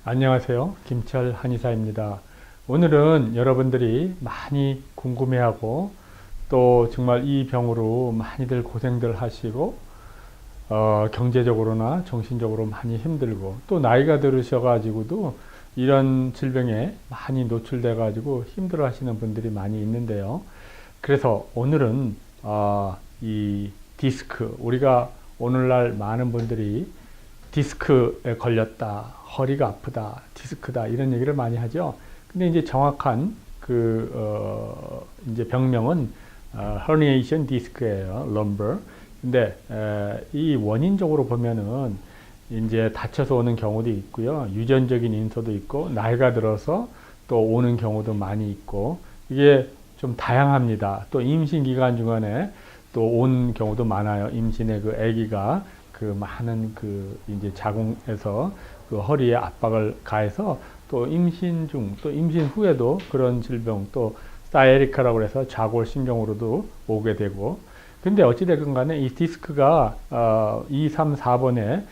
안녕하세요. 김철 한의사입니다. 오늘은 여러분들이 많이 궁금해하고 또 정말 이 병으로 많이들 고생들 하시고 경제적으로나 정신적으로 많이 힘들고 또 나이가 들으셔가지고도 이런 질병에 많이 노출돼 가지고 힘들어 하시는 분들이 많이 있는데요. 그래서 오늘은 이 디스크, 우리가 오늘날 많은 분들이 디스크에 걸렸다, 허리가 아프다, 디스크다 이런 얘기를 많이 하죠. 근데 이제 정확한 이제 병명은 herniation disc예요, lumbar. 근데 이 원인적으로 보면은 이제 다쳐서 오는 경우도 있고요, 유전적인 인서도 있고, 나이가 들어서 또 오는 경우도 많이 있고, 이게 좀 다양합니다. 또 임신 기간 중간에 또 온 경우도 많아요. 임신에 그 아기가 그 많은 그 이제 자궁에서 그 허리에 압박을 가해서 또 임신 중 또 임신 후에도 그런 질병 또 사이에리카라고 해서 좌골신경으로도 오게 되고. 근데 어찌됐건 간에 이 디스크가 2, 3, 4번에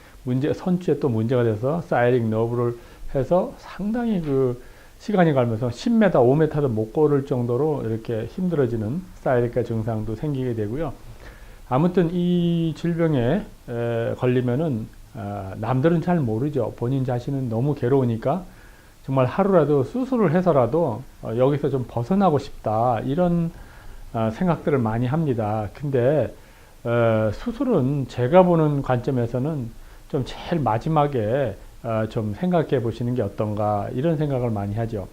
선추에 또 문제가 돼서 사이릭 너브를 해서 상당히 그 시간이 가면서 10m, 5m도 못 걸을 정도로 이렇게 힘들어지는 사이리카 증상도 생기게 되고요. 아무튼 이 질병에 걸리면은 남들은 잘 모르죠. 본인 자신은 너무 괴로우니까 정말 하루라도 수술을 해서라도 여기서 좀 벗어나고 싶다, 이런 생각들을 많이 합니다. 근데 수술은 제가 보는 관점에서는 좀 제일 마지막에 좀 생각해 보시는 게 어떤가, 이런 생각을 많이 하죠.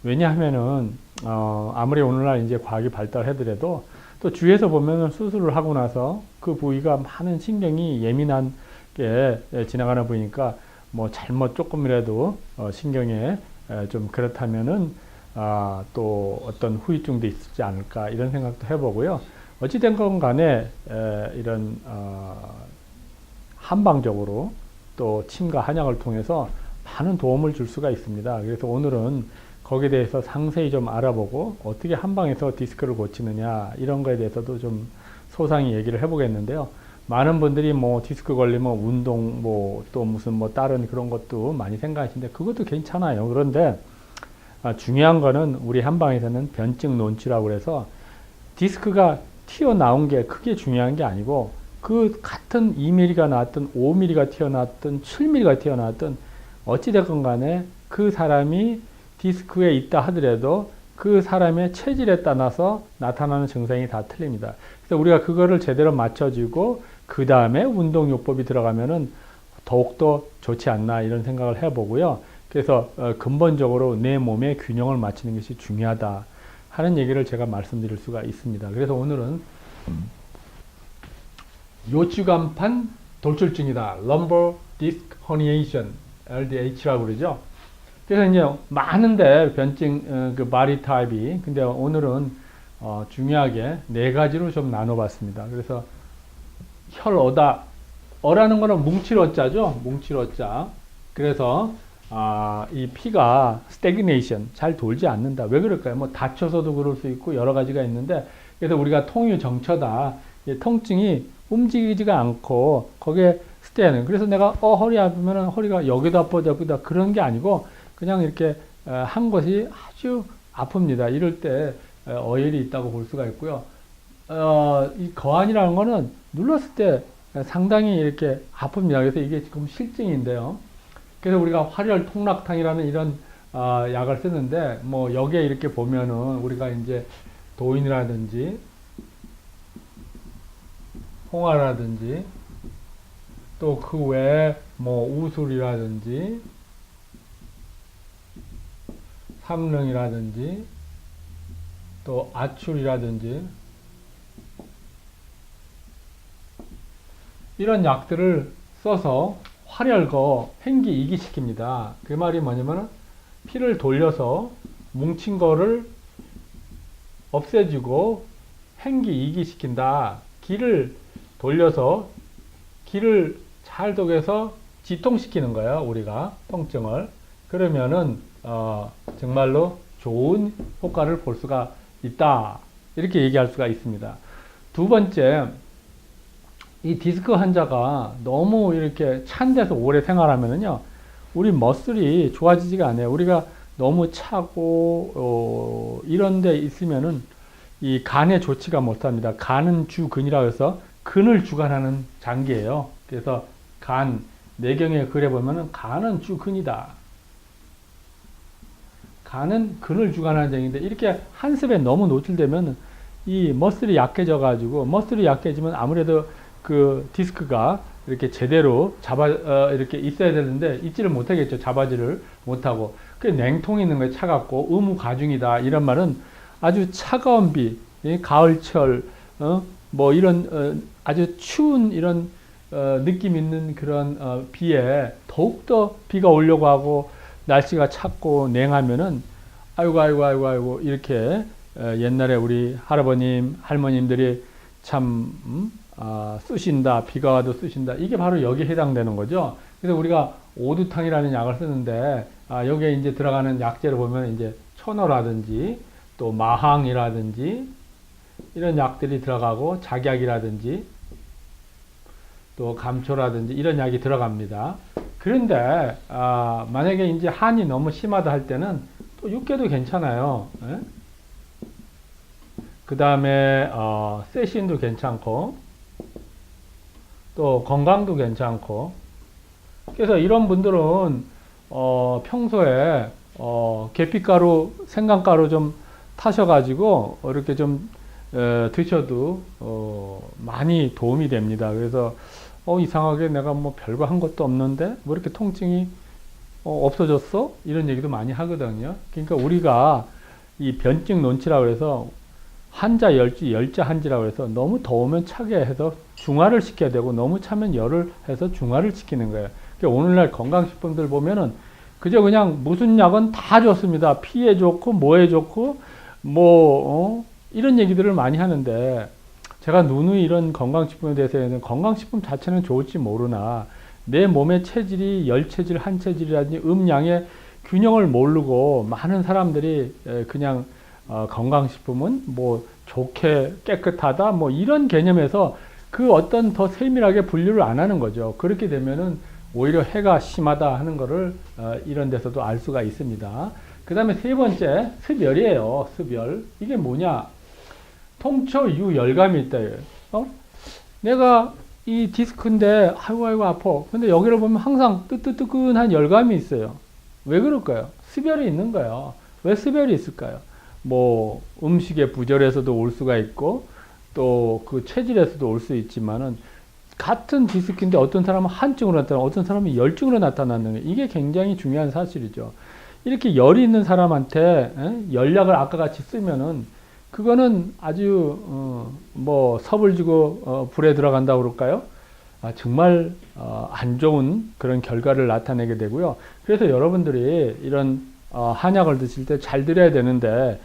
왜냐하면은 아무리 오늘날 이제 과학이 발달하더라도 또 주위에서 보면은 수술을 하고 나서 그 부위가 많은 신경이 예민하게 지나가는 부위니까 뭐 잘못 조금이라도 신경에 좀 그렇다면은 또 어떤 후유증도 있지 않을까, 이런 생각도 해보고요. 어찌된 건 간에 이런 한방적으로 또 침과 한약을 통해서 많은 도움을 줄 수가 있습니다. 그래서 오늘은 거기에 대해서 상세히 좀 알아보고 어떻게 한방에서 디스크를 고치느냐, 이런 거에 대해서도 좀 소상히 얘기를 해보겠는데요. 많은 분들이 뭐 디스크 걸리면 운동 뭐 또 무슨 뭐 다른 그런 것도 많이 생각하시는데 그것도 괜찮아요. 그런데 중요한 거는 우리 한방에서는 변증 논치라고 해서 디스크가 튀어나온 게 그게 중요한 게 아니고, 그 같은 2mm가 나왔든 5mm가 튀어나왔든 7mm가 튀어나왔든 어찌됐건 간에 그 사람이 디스크에 있다 하더라도 그 사람의 체질에 따라서 나타나는 증상이 다 틀립니다. 그래서 우리가 그거를 제대로 맞춰주고 그 다음에 운동요법이 들어가면은 더욱더 좋지 않나, 이런 생각을 해보고요. 그래서 근본적으로 내 몸의 균형을 맞추는 것이 중요하다 하는 얘기를 제가 말씀드릴 수가 있습니다. 그래서 오늘은 요추간판 돌출증이다, lumbar disc herniation, LDH라고 그러죠. 그래서 이제 많은데 변증 그 바디 타입이, 근데 오늘은 중요하게 네 가지로 좀 나눠봤습니다. 그래서 혈어다, 어라는 거는 뭉칠 어자죠, 뭉칠 어자. 그래서 이 피가 스태그네이션, 잘 돌지 않는다. 왜 그럴까요? 뭐 다쳐서도 그럴 수 있고 여러 가지가 있는데, 그래서 우리가 통유정처다, 통증이 움직이지가 않고 거기에 스테는, 그래서 내가 허리 아프면은 허리가 여기도 아파 여기다, 그런 게 아니고 그냥 이렇게 한 것이 아주 아픕니다. 이럴 때 어혈이 있다고 볼 수가 있고요. 이 거한이라는 거는 눌렀을 때 상당히 이렇게 아픕니다. 그래서 이게 지금 실증인데요. 그래서 우리가 활혈 통락탕이라는 이런 약을 쓰는데, 뭐 여기에 이렇게 보면은 우리가 이제 도인이라든지 홍화라든지 또 그 외에 뭐 우술이라든지 삼릉이라든지 또 아출이라든지 이런 약들을 써서 활혈거 행기 이기시킵니다. 그 말이 뭐냐면 피를 돌려서 뭉친 거를 없애주고 행기 이기시킨다. 기를 돌려서 기를 잘 독해서 지통시키는 거예요. 우리가 통증을. 그러면은 정말로 좋은 효과를 볼 수가 있다, 이렇게 얘기할 수가 있습니다. 두 번째, 이 디스크 환자가 너무 이렇게 찬 데서 오래 생활하면은요, 우리 머슬이 좋아지지가 않아요. 우리가 너무 차고 이런 데 있으면은 이 간에 좋지가 못합니다. 간은 주근이라고 해서 근을 주관하는 장기예요. 그래서 간, 내경에 그래 보면은 간은 주근이다. 간은 근을 주관하는 장기인데 이렇게 한습에 너무 노출되면 이 머슬이 약해져 가지고 머슬이 약해지면 아무래도 그 디스크가 이렇게 제대로 이렇게 있어야 되는데 있지를 못하겠죠. 잡아지를 못하고. 그 냉통이 있는 거에 차갑고 의무가중이다. 이런 말은 아주 차가운 비, 가을철, 뭐 이런 아주 추운 이런 느낌 있는 그런 비에 더욱더 비가 오려고 하고 날씨가 찼고 냉하면은 아이고 이렇게 옛날에 우리 할아버님 할머님들이 참 쓰신다 비가 와도 쓰신다 이게 바로 여기에 해당되는 거죠. 그래서 우리가 오두탕이라는 약을 쓰는데 여기에 이제 들어가는 약재를 보면 이제 천호라든지 또 마항이라든지 이런 약들이 들어가고 작약이라든지 또 감초라든지 이런 약이 들어갑니다. 그런데 만약에 이제 한이 너무 심하다 할 때는 또 육개도 괜찮아요. 그 다음에 세신도 괜찮고 또 건강도 괜찮고 그래서 이런 분들은 평소에 계피가루, 생강가루 좀 타셔가지고 이렇게 좀 드셔도 많이 도움이 됩니다. 그래서 이상하게 내가 뭐 별거 한 것도 없는데 뭐 이렇게 통증이 없어졌어? 이런 얘기도 많이 하거든요. 그러니까 우리가 이 변증 논치라고 해서 한자 열지 열자 한지라고 해서 너무 더우면 차게 해서 중화를 시켜야 되고 너무 차면 열을 해서 중화를 시키는 거예요. 그러니까 오늘날 건강식품들 보면은 그저 그냥 무슨 약은 다 좋습니다. 피에 좋고 뭐에 좋고 뭐 이런 얘기들을 많이 하는데 제가 누누이 이런 건강식품에 대해서는 건강식품 자체는 좋을지 모르나 내 몸의 체질이 열체질, 한체질이라든지 음양의 균형을 모르고 많은 사람들이 그냥 건강식품은 뭐 좋게 깨끗하다 뭐 이런 개념에서 그 어떤 더 세밀하게 분류를 안 하는 거죠. 그렇게 되면은 오히려 해가 심하다 하는 거를 이런 데서도 알 수가 있습니다. 그 다음에 세 번째 습열이에요. 습열. 이게 뭐냐? 통초 유 열감이 있다. 내가 이 디스크인데 아이고 아파. 근데 여기를 보면 항상 뜨끈한 열감이 있어요. 왜 그럴까요? 습열이 있는 거예요. 왜 습열이 있을까요? 뭐 음식의 부절에서도 올 수가 있고 또 그 체질에서도 올 수 있지만은 같은 디스크인데 어떤 사람은 한증으로 나타나고 어떤 사람은 열증으로 나타나는 거예요. 이게 굉장히 중요한 사실이죠. 이렇게 열이 있는 사람한테 열약을 아까 같이 쓰면은 그거는 아주 뭐 섭을 지고 불에 들어간다고 그럴까요? 정말 안 좋은 그런 결과를 나타내게 되고요. 그래서 여러분들이 이런 한약을 드실 때 잘 드려야 되는데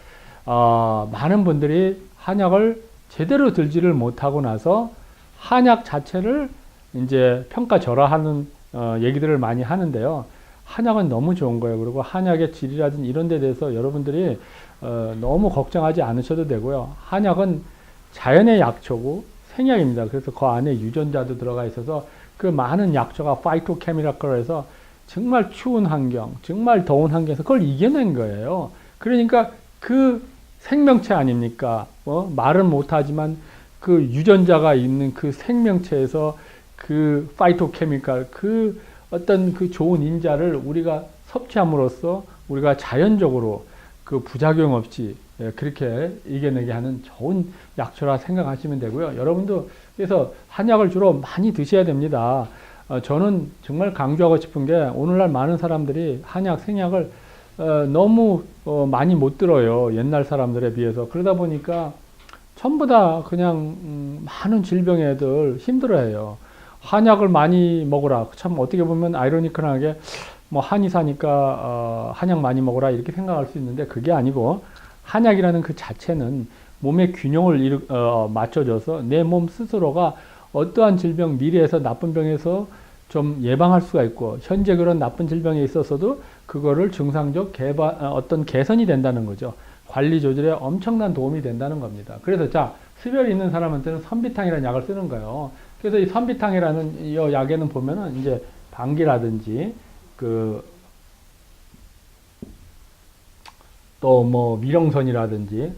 많은 분들이 한약을 제대로 들지를 못하고 나서 한약 자체를 이제 평가절하하는 얘기들을 많이 하는데요. 한약은 너무 좋은 거예요. 그리고 한약의 질이라든지 이런 데 대해서 여러분들이 너무 걱정하지 않으셔도 되고요. 한약은 자연의 약초고 생약입니다. 그래서 그 안에 유전자도 들어가 있어서 그 많은 약초가 파이토케미라고 해서 정말 추운 환경, 정말 더운 환경에서 그걸 이겨낸 거예요. 그러니까 그 생명체 아닙니까? 말은 못하지만 그 유전자가 있는 그 생명체에서 그 파이토케미칼, 그 어떤 그 좋은 인자를 우리가 섭취함으로써 우리가 자연적으로 그 부작용 없이 그렇게 이겨내게 하는 좋은 약초라 생각하시면 되고요. 여러분도 그래서 한약을 주로 많이 드셔야 됩니다. 저는 정말 강조하고 싶은 게 오늘날 많은 사람들이 한약, 생약을 너무 많이 못 들어요. 옛날 사람들에 비해서. 그러다 보니까 전부 다 그냥 많은 질병의 애들 힘들어해요. 한약을 많이 먹어라. 참 어떻게 보면 아이러니컬하게 뭐 한의사니까 한약 많이 먹어라 이렇게 생각할 수 있는데 그게 아니고 한약이라는 그 자체는 몸의 균형을 맞춰줘서 내 몸 스스로가 어떠한 질병, 미래에서 나쁜 병에서 좀 예방할 수가 있고 현재 그런 나쁜 질병에 있어서도 그거를 증상적 어떤 개선이 된다는 거죠. 관리 조절에 엄청난 도움이 된다는 겁니다. 그래서 자, 습열이 있는 사람한테는 선비탕이라는 약을 쓰는 거예요. 그래서 이 선비탕이라는 이 약에는 보면은 이제 방귀라든지 그 또 뭐 위령선이라든지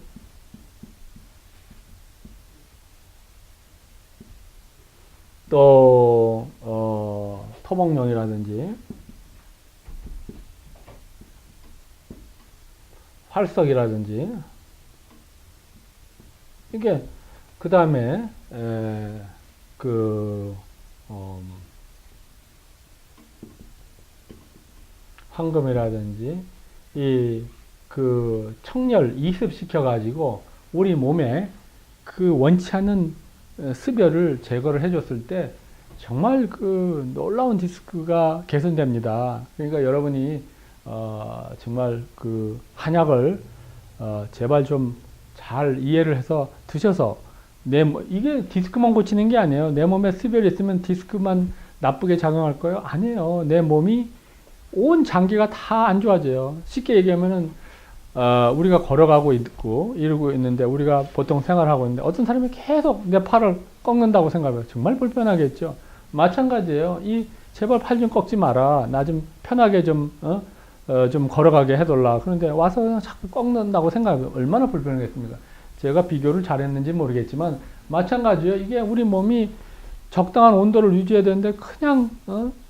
또 토목령이라든지 활석이라든지 이게 그 다음에 황금이라든지 이 그 청열 이습시켜 가지고 우리 몸에 그 원치 않는 습열을 제거를 해줬을 때 정말 그 놀라운 디스크가 개선됩니다. 그러니까 여러분이 정말 그 한약을 제발 좀 잘 이해를 해서 드셔서 이게 디스크만 고치는 게 아니에요. 내 몸에 습열이 있으면 디스크만 나쁘게 작용할 거예요? 아니에요. 내 몸이 온 장기가 다 안 좋아져요. 쉽게 얘기하면은 우리가 걸어가고 있고 이러고 있는데 우리가 보통 생활하고 있는데 어떤 사람이 계속 내 팔을 꺾는다고 생각해요. 정말 불편하겠죠. 마찬가지예요. 제발 팔 좀 꺾지 마라. 나 좀 편하게 좀 걸어가게 해달라. 그런데 와서 그냥 자꾸 꺾는다고 생각해요. 얼마나 불편하겠습니까? 제가 비교를 잘했는지 모르겠지만 마찬가지예요. 이게 우리 몸이 적당한 온도를 유지해야 되는데 그냥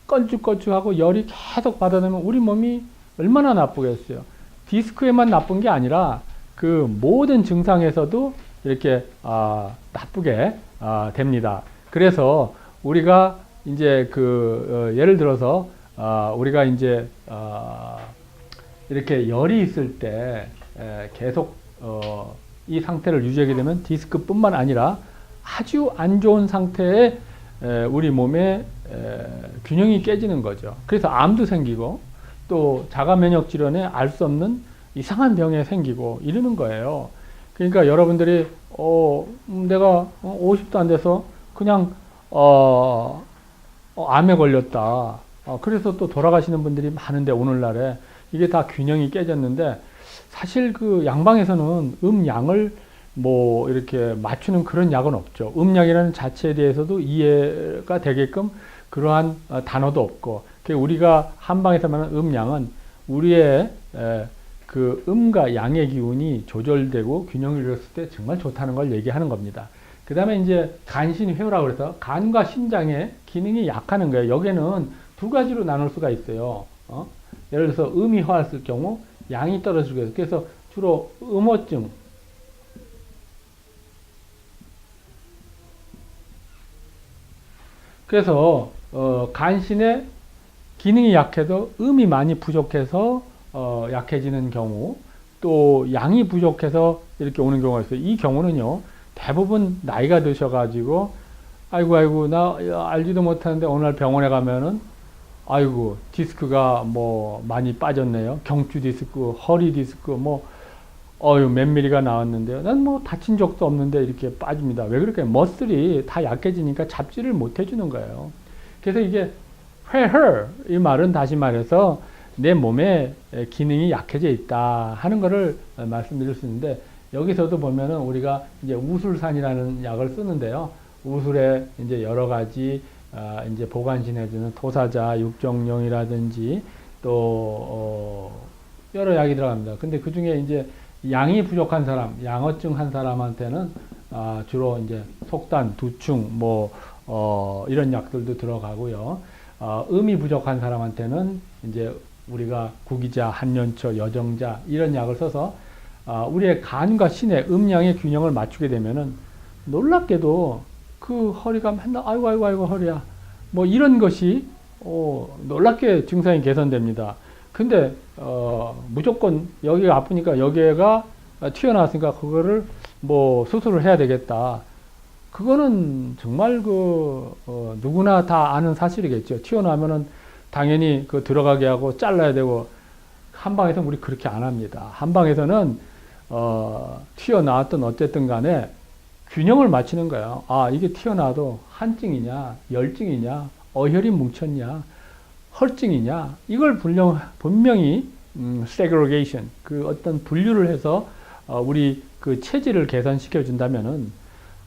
껄쭉껄쭉하고 열이 계속 받아내면 우리 몸이 얼마나 나쁘겠어요. 디스크에만 나쁜 게 아니라 그 모든 증상에서도 이렇게 나쁘게 됩니다. 그래서 우리가 이제 예를 들어서 우리가 이제 이렇게 열이 있을 때 계속 이 상태를 유지하게 되면 디스크뿐만 아니라 아주 안 좋은 상태에 우리 몸의 균형이 깨지는 거죠. 그래서 암도 생기고 또 자가 면역 질환에 알 수 없는 이상한 병에 생기고 이러는 거예요. 그러니까 여러분들이 내가 50도 안 돼서 그냥 암에 걸렸다. 그래서 또 돌아가시는 분들이 많은데 오늘날에 이게 다 균형이 깨졌는데 사실 그 양방에서는 음양을 뭐 이렇게 맞추는 그런 약은 없죠. 음약이라는 자체에 대해서도 이해가 되게끔 그러한 단어도 없고, 우리가 한방에서 말하는 음양은 우리의 그 음과 양의 기운이 조절되고 균형을 이뤘을 때 정말 좋다는 걸 얘기하는 겁니다. 그 다음에 이제 간신회오라고 그래서 간과 신장의 기능이 약하는 거예요. 여기는 두 가지로 나눌 수가 있어요. 예를 들어서 음이 허했을 경우 양이 떨어지고 해서 그래서 주로 음호증, 그래서 간신의 기능이 약해도 음이 많이 부족해서 약해지는 경우, 또 양이 부족해서 이렇게 오는 경우가 있어요. 이 경우는요, 대부분 나이가 드셔가지고 아이고 나 알지도 못하는데 어느 날 병원에 가면은 아이고 디스크가 뭐 많이 빠졌네요. 경추 디스크, 허리 디스크 몇 미리가 나왔는데요. 난 뭐 다친 적도 없는데 이렇게 빠집니다. 왜 그렇게? 머슬이 다 약해지니까 잡지를 못 해주는 거예요. 그래서 이게 회허, 이 말은 다시 말해서 내 몸에 기능이 약해져 있다 하는 것을 말씀드릴 수 있는데, 여기서도 보면은 우리가 이제 우술산이라는 약을 쓰는데요. 우술에 이제 여러 가지 이제 보관신해주는 토사자, 육정령이라든지 또 여러 약이 들어갑니다. 근데 그 중에 이제 양이 부족한 사람, 양어증 한 사람한테는 주로 이제 속단, 두충, 이런 약들도 들어가고요. 음이 부족한 사람한테는 이제 우리가 구기자, 한년초, 여정자 이런 약을 써서 우리의 간과 신의 음양의 균형을 맞추게 되면은 놀랍게도 그 허리가 맨날 아이고 허리야 이런 것이 놀랍게 증상이 개선됩니다. 근데 무조건 여기가 아프니까 여기가 튀어나왔으니까 그거를 수술을 해야 되겠다. 그거는 정말 누구나 다 아는 사실이겠죠. 튀어나오면은 당연히 들어가게 하고 잘라야 되고, 한방에서는 우리 그렇게 안 합니다. 한방에서는 튀어나왔든 어쨌든 간에 균형을 맞추는 거예요. 이게 튀어나와도 한증이냐, 열증이냐, 어혈이 뭉쳤냐, 헐증이냐, 이걸 분명히 segregation, 어떤 분류를 해서 우리 체질을 개선시켜 준다면은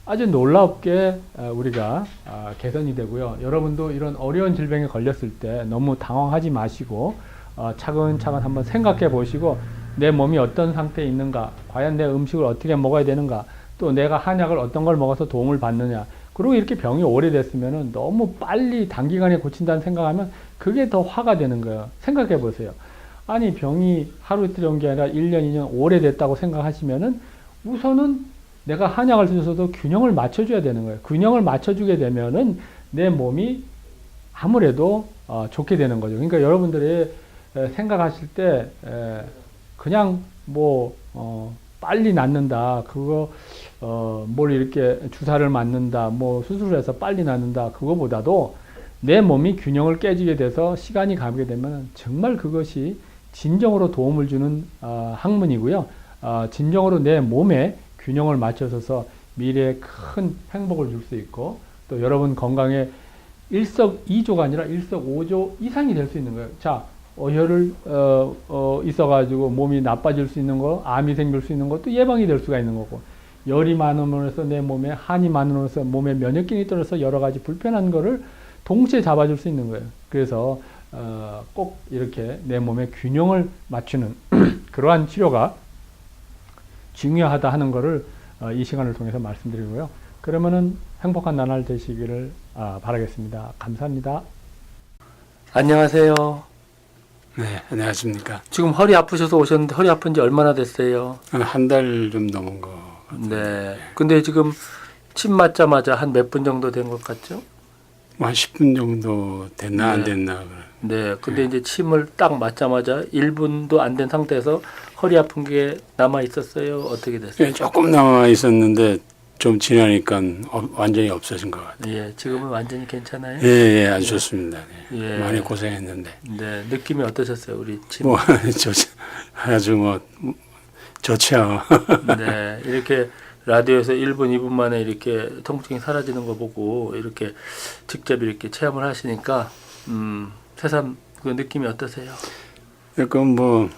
아주 놀랍게 우리가 개선이 되고요. 여러분도 이런 어려운 질병에 걸렸을 때 너무 당황하지 마시고 차근차근 한번 생각해 보시고 내 몸이 어떤 상태에 있는가, 과연 내 음식을 어떻게 먹어야 되는가, 또 내가 한약을 어떤 걸 먹어서 도움을 받느냐. 그리고 이렇게 병이 오래됐으면 너무 빨리 단기간에 고친다는 생각하면 그게 더 화가 되는 거예요. 생각해 보세요. 아니 병이 하루 이틀 온 게 아니라 1년, 2년 오래됐다고 생각하시면은 우선은 내가 한약을 쓰셔도 균형을 맞춰줘야 되는 거예요. 균형을 맞춰주게 되면은 내 몸이 아무래도 좋게 되는 거죠. 그러니까 여러분들이 생각하실 때 그냥 뭐 빨리 낫는다, 그거 뭘 이렇게 주사를 맞는다, 뭐 수술을 해서 빨리 낫는다, 그거보다도 내 몸이 균형을 깨지게 돼서 시간이 가게 되면 정말 그것이 진정으로 도움을 주는 학문이고요. 진정으로 내 몸에 균형을 맞춰서 미래에 큰 행복을 줄 수 있고 또 여러분 건강에 일석이조가 아니라 일석오조 이상이 될 수 있는 거예요. 자, 어혈을 있어가지고 몸이 나빠질 수 있는 거, 암이 생길 수 있는 것도 예방이 될 수가 있는 거고, 열이 많음으로써 내 몸에 한이 많음으로써 몸에 면역력이 떨어져서 여러 가지 불편한 거를 동시에 잡아줄 수 있는 거예요. 그래서 꼭 이렇게 내 몸의 균형을 맞추는 그러한 치료가 중요하다 하는 것을 이 시간을 통해서 말씀드리고요. 그러면은 행복한 나날 되시기를 바라겠습니다. 감사합니다. 안녕하세요. 네, 안녕하십니까. 지금 허리 아프셔서 오셨는데 허리 아픈 지 얼마나 됐어요? 한 달 좀 넘은 거 같아요. 네. 근데 지금 침 맞자마자 한 몇 분 정도 된 것 같죠? 한 10분 정도 됐나 네. 안 됐나. 네. 근데 이제 침을 딱 맞자마자 1분도 안 된 상태에서 허리 아픈 게 남아 있었어요? 어떻게 됐어요? 예, 조금 남아 있었는데 좀 지나니까 완전히 없어진 것 같아요. 예, 지금은 완전히 괜찮아요? 예, 예, 아주 좋습니다. 네. 예. 많이 고생했는데. 네. 느낌이 어떠셨어요? 우리 침? 뭐, 아주 뭐, 좋죠. 네. 이렇게 라디오에서 1분, 2분 만에 이렇게 통증이 사라지는 거 보고 이렇게 직접 이렇게 체험을 하시니까 새삼 그 느낌이 어떠세요? 약간 뭐,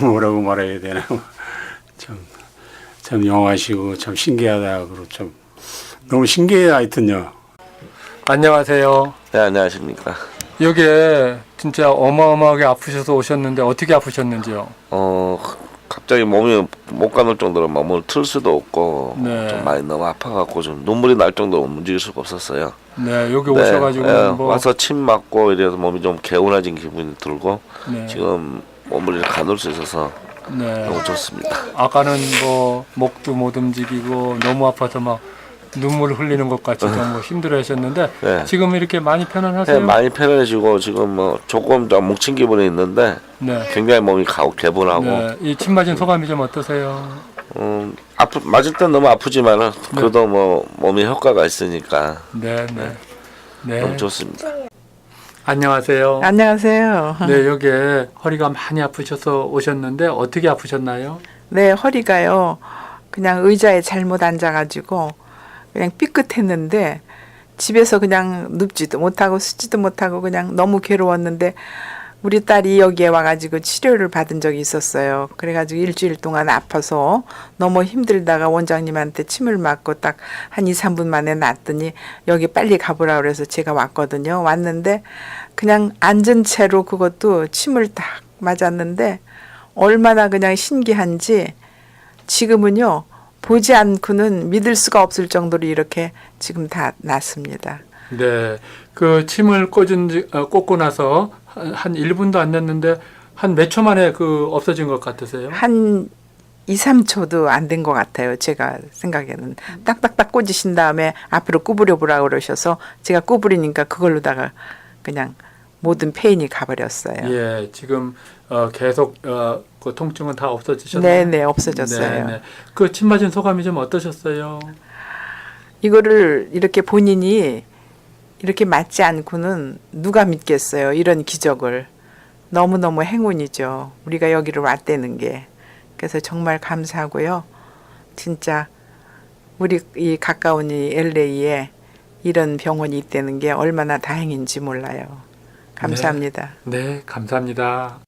뭐라고 말해야 되나. 참 영화시고 참 신기하다. 그리고 참 너무 신기해요. 하여튼요. 안녕하세요. 네, 안녕하십니까. 여기에 진짜 어마어마하게 아프셔서 오셨는데 어떻게 아프셨는지요? 갑자기 몸이 못 가눌 정도로 몸을 틀 수도 없고 네. 좀 많이 너무 아파갖고 좀 눈물이 날 정도로 움직일 수가 없었어요. 네, 여기 네, 오셔가지고 뭐 와서 침 맞고 이래서 몸이 좀 개운해진 기분이 들고 네. 지금 몸을 이렇게 가눌 수 있어서 네. 너무 좋습니다. 아까는 뭐 목도 못 움직이고 너무 아파서 막 눈물 흘리는 것 같이 너무 힘들어하셨는데 네. 지금 이렇게 많이 편안하세요? 네, 많이 편해지고 지금 뭐 조금 좀 뭉친 기분이 있는데 네. 굉장히 몸이 개분하고 네. 이 침 맞은 소감이 좀 어떠세요? 맞을 땐 너무 아프지만은 그래도 뭐 몸에 효과가 있으니까 네, 네. 네. 너무 좋습니다. 안녕하세요. 안녕하세요. 네, 여기에 허리가 많이 아프셔서 오셨는데 어떻게 아프셨나요? 네, 허리가요. 그냥 의자에 잘못 앉아가지고 그냥 삐끗했는데 집에서 그냥 눕지도 못하고 쓰지도 못하고 그냥 너무 괴로웠는데 우리 딸이 여기에 와가지고 치료를 받은 적이 있었어요. 그래가지고 일주일 동안 아파서 너무 힘들다가 원장님한테 침을 맞고 딱 한 2, 3분 만에 낫더니 여기 빨리 가보라 그래서 제가 왔거든요. 왔는데 그냥 앉은 채로 그것도 침을 딱 맞았는데 얼마나 그냥 신기한지 지금은요. 보지 않고는 믿을 수가 없을 정도로 이렇게 지금 다 낫습니다. 네, 그 침을 꽂고 나서 한 1분도 안 됐는데 한 몇 초 만에 그 없어진 것 같으세요? 한 2, 3초도 안 된 것 같아요. 제가 생각에는. 딱딱딱 꽂으신 다음에 앞으로 구부려 보라 그러셔서 제가 구부리니까 그걸로다가 그냥 모든 페인이 가버렸어요. 예, 지금 계속 그 통증은 다 없어지셨나요? 네네, 없어졌어요. 네. 그 침 맞은 소감이 좀 어떠셨어요? 이거를 이렇게 본인이 이렇게 맞지 않고는 누가 믿겠어요. 이런 기적을. 너무너무 행운이죠. 우리가 여기를 왔다는 게. 그래서 정말 감사하고요. 진짜 우리 이 가까운 이 LA에 이런 병원이 있다는 게 얼마나 다행인지 몰라요. 감사합니다. 네, 감사합니다.